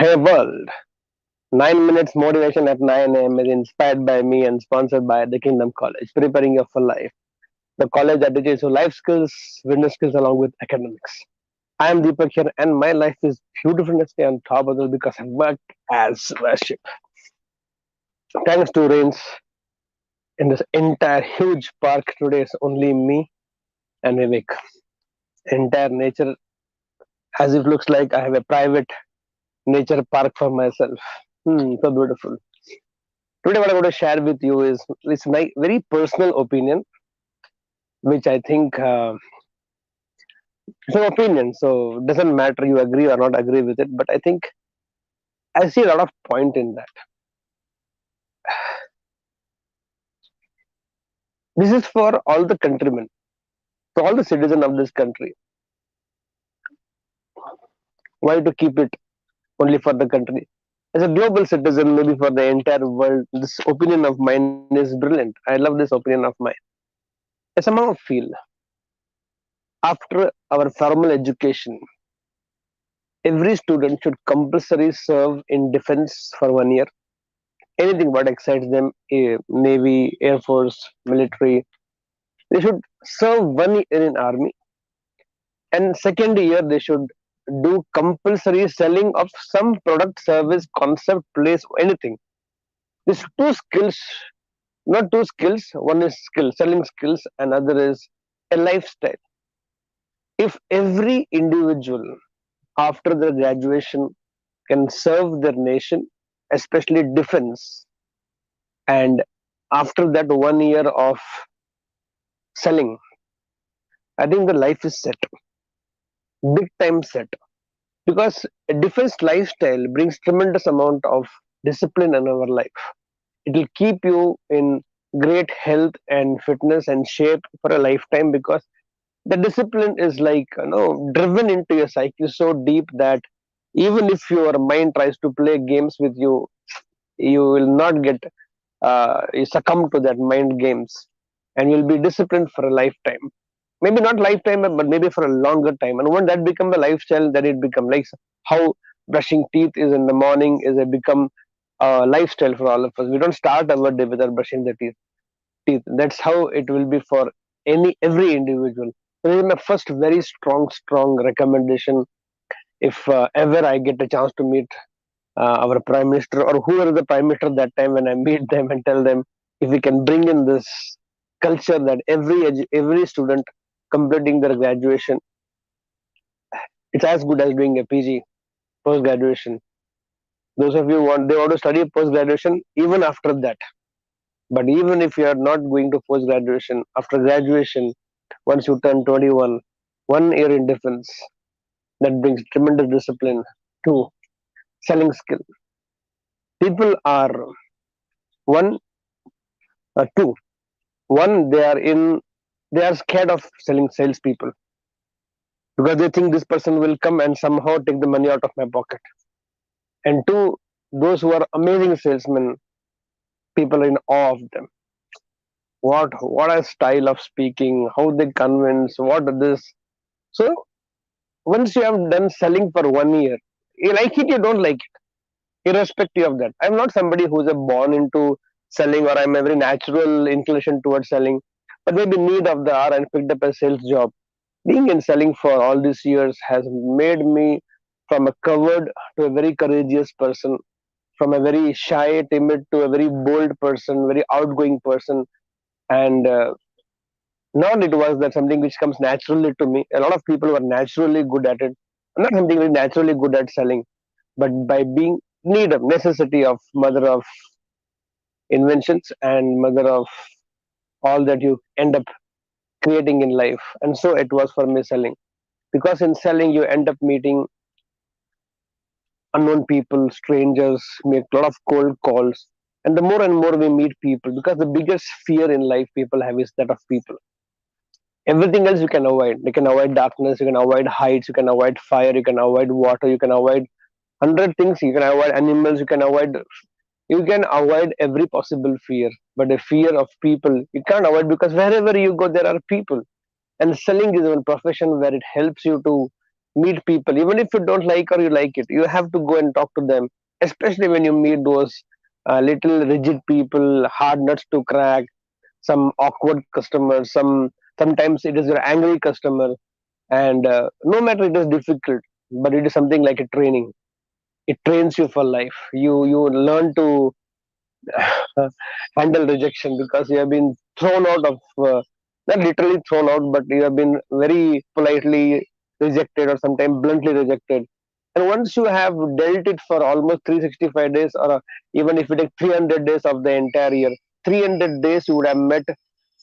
Hey world, 9 minutes motivation at 9 a.m. is inspired by me and sponsored by the Kingdom College, preparing you for life. The college that teaches you life skills, business skills along with academics. I am Deepak here and my life is beautiful to stay on top of it because I work as worship. Thanks to rains in this entire huge park today is only me and Vivek. Entire nature as if looks like I have a private nature park for myself. So beautiful. Today, what I'm going to share with you is my very personal opinion, which I think it's an opinion, so it doesn't matter you agree or not agree with it. But I think I see a lot of point in that. This is for all the countrymen, for all the citizens of this country. Why to keep it only for the country? As a global citizen, maybe for the entire world, this opinion of mine is brilliant. I love this opinion of mine. I somehow feel after our formal education, every student should compulsory serve in defense for 1 year. Anything what excites them, navy, air force, military, they should serve 1 year in army, and second year they should do compulsory selling of some product, service, concept, place, anything. These two skills, not two skills, one is skill, selling skills, and other is a lifestyle. If every individual after their graduation can serve their nation, especially defense, and after that 1 year of selling, I think the life is set, big time set. Because a defense lifestyle brings tremendous amount of discipline in our life. It will keep you in great health and fitness and shape for a lifetime because the discipline is like driven into your psyche so deep that even if your mind tries to play games with you, you will not get you succumb to that mind games, and you'll be disciplined for a lifetime. Maybe not lifetime, but maybe for a longer time. And when that become a lifestyle, then it become like how brushing teeth is in the morning is a become a lifestyle for all of us. We don't start our day without brushing the teeth. That's how it will be for every individual. So this is my first very strong recommendation. If ever I get a chance to meet our prime minister or whoever the prime minister that time, when I meet them and tell them if we can bring in this culture that every student completing their graduation, it's as good as doing a PG post graduation. Those of you want to study post graduation even after that. But even if you are not going to post graduation, after graduation, once you turn 21, 1 year in defense, that brings tremendous discipline to selling skill. People are one, two. One, they are scared of selling salespeople because they think this person will come and somehow take the money out of my pocket. And two, those who are amazing salesmen, people are in awe of them. What a style of speaking, how they convince, what this. So once you have done selling for 1 year, you like it, you don't like it, irrespective of that. I'm not somebody who's a born into selling or I'm a very natural inclination towards selling, but maybe need of the hour and picked up a sales job. Being in selling for all these years has made me from a coward to a very courageous person, from a very shy, timid to a very bold person, very outgoing person. And not it was that something which comes naturally to me. A lot of people were naturally good at it. I'm not something very naturally good at selling, but by being need of necessity of mother of inventions and mother of all that you end up creating in life. And so it was for me selling. Because in selling you end up meeting unknown people, strangers, make a lot of cold calls. And the more and more we meet people, because the biggest fear in life people have is that of people. Everything else you can avoid. You can avoid darkness, you can avoid heights, you can avoid fire, you can avoid water, you can avoid 100 things, you can avoid animals, you can avoid every possible fear. But a fear of people you can't avoid because wherever you go there are people. And selling is a profession where it helps you to Meet people, even if you don't like or you like it, you have to go and talk to them, especially when you meet those little rigid people, hard nuts to crack, some awkward customers, sometimes it is your angry customer. And no matter it is difficult, but it is something like a training. It trains you for life. You learn to handle rejection, because you have been thrown out of, not literally thrown out, but you have been very politely rejected, or sometimes bluntly rejected. And once you have dealt it for almost 365 days, or even if you take 300 days of the entire year, 300 days you would have met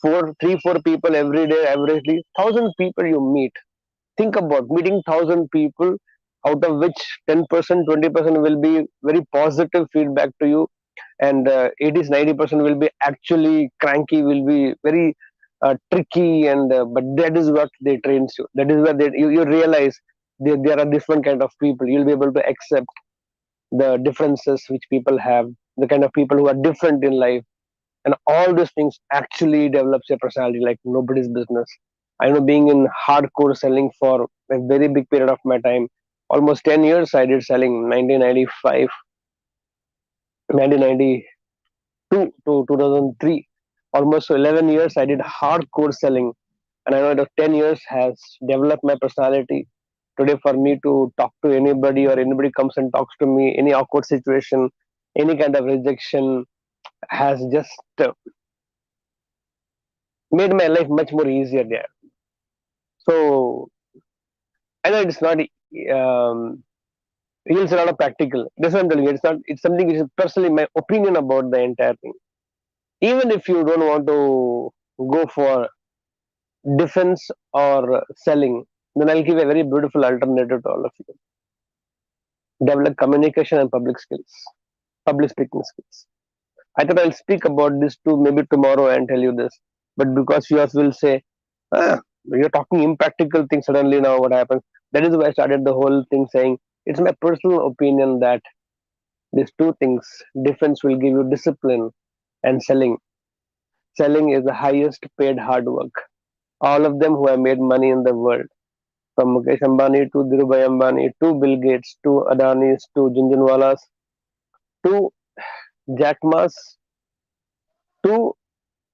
four people every day, averagely 1,000 people you meet. Think about meeting 1,000 people, out of which 10%, 20% will be very positive feedback to you, and 80 90% will be actually cranky, will be very tricky, and but that is what they trains you. That is where you realize there are different kind of people. You'll be able to accept the differences which people have, the kind of people who are different in life, and all these things actually develops your personality like nobody's business. I know, being in hardcore selling for a very big period of my time, almost 10 years I did selling, 1995, 1992 to 2003, almost 11 years I did hardcore selling. And I know that 10 years has developed my personality. Today, for me to talk to anybody, or anybody comes and talks to me, any awkward situation, any kind of rejection, has just made my life much more easier there. So I know it's not, it's not a practical. That's what I'm telling you. It's not. It's something which is personally my opinion about the entire thing. Even if you don't want to go for defense or selling, then I'll give a very beautiful alternative to all of you. Develop communication and public skills, public speaking skills. I thought I'll speak about this too maybe tomorrow and tell you this, but because you will say, you're talking impractical things suddenly now, what happens? That is why I started the whole thing saying it's my personal opinion that these two things, defense will give you discipline, and selling is the highest paid hard work. All of them who have made money in the world, from Mukesh Ambani to Dhirubhai Ambani to Bill Gates to Adani's to Junjunwalas to Jack Ma's to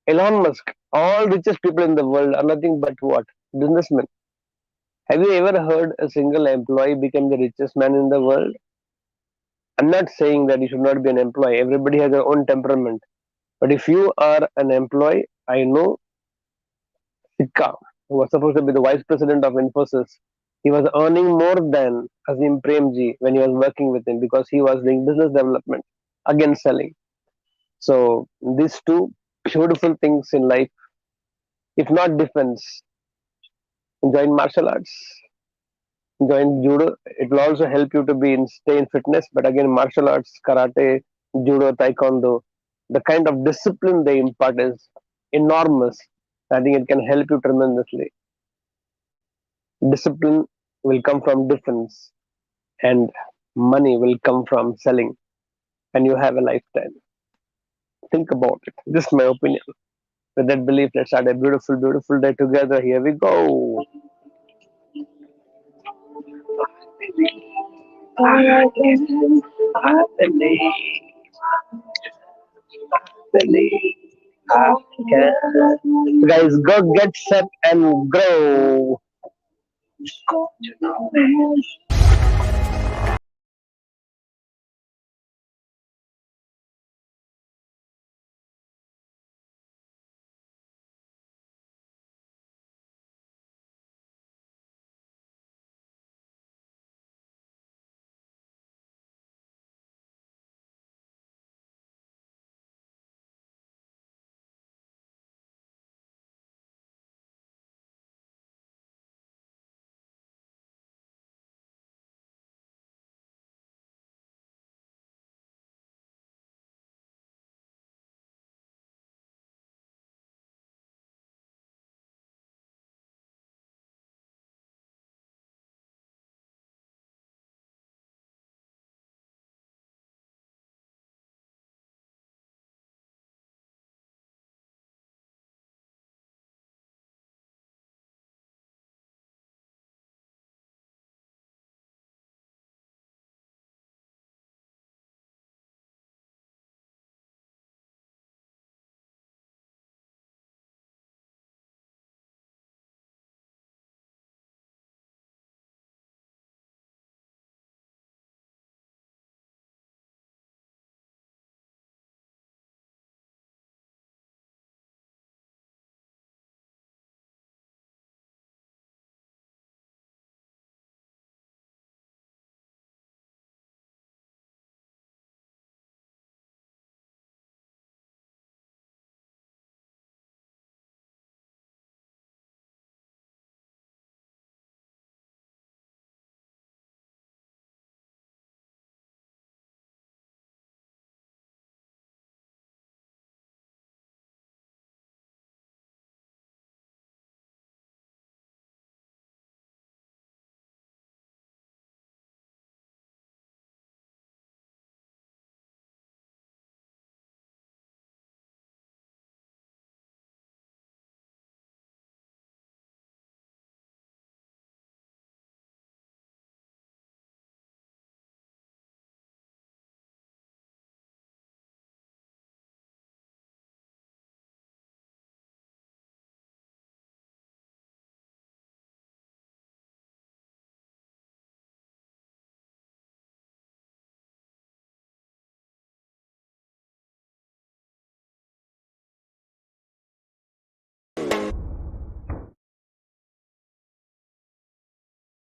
Elon Musk, all richest people in the world are nothing but what? Businessmen. Have you ever heard a single employee become the richest man in the world? I'm not saying that you should not be an employee. Everybody has their own temperament. But if you are an employee, I know Sikka, who was supposed to be the vice president of Infosys, he was earning more than Azim Premji when he was working with him, because he was doing business development, again selling. So these two beautiful things in life, if not defense, join martial arts, join judo. It will also help you to be in stay in fitness. But again, martial arts, karate, judo, taekwondo, the kind of discipline they impart is enormous. I think it can help you tremendously. Discipline will come from defense, and money will come from selling, and you have a lifetime. Think about it. Just my opinion. With that belief, let's start a beautiful, beautiful day together. Here we go. I believe I can. Guys, go get set and grow.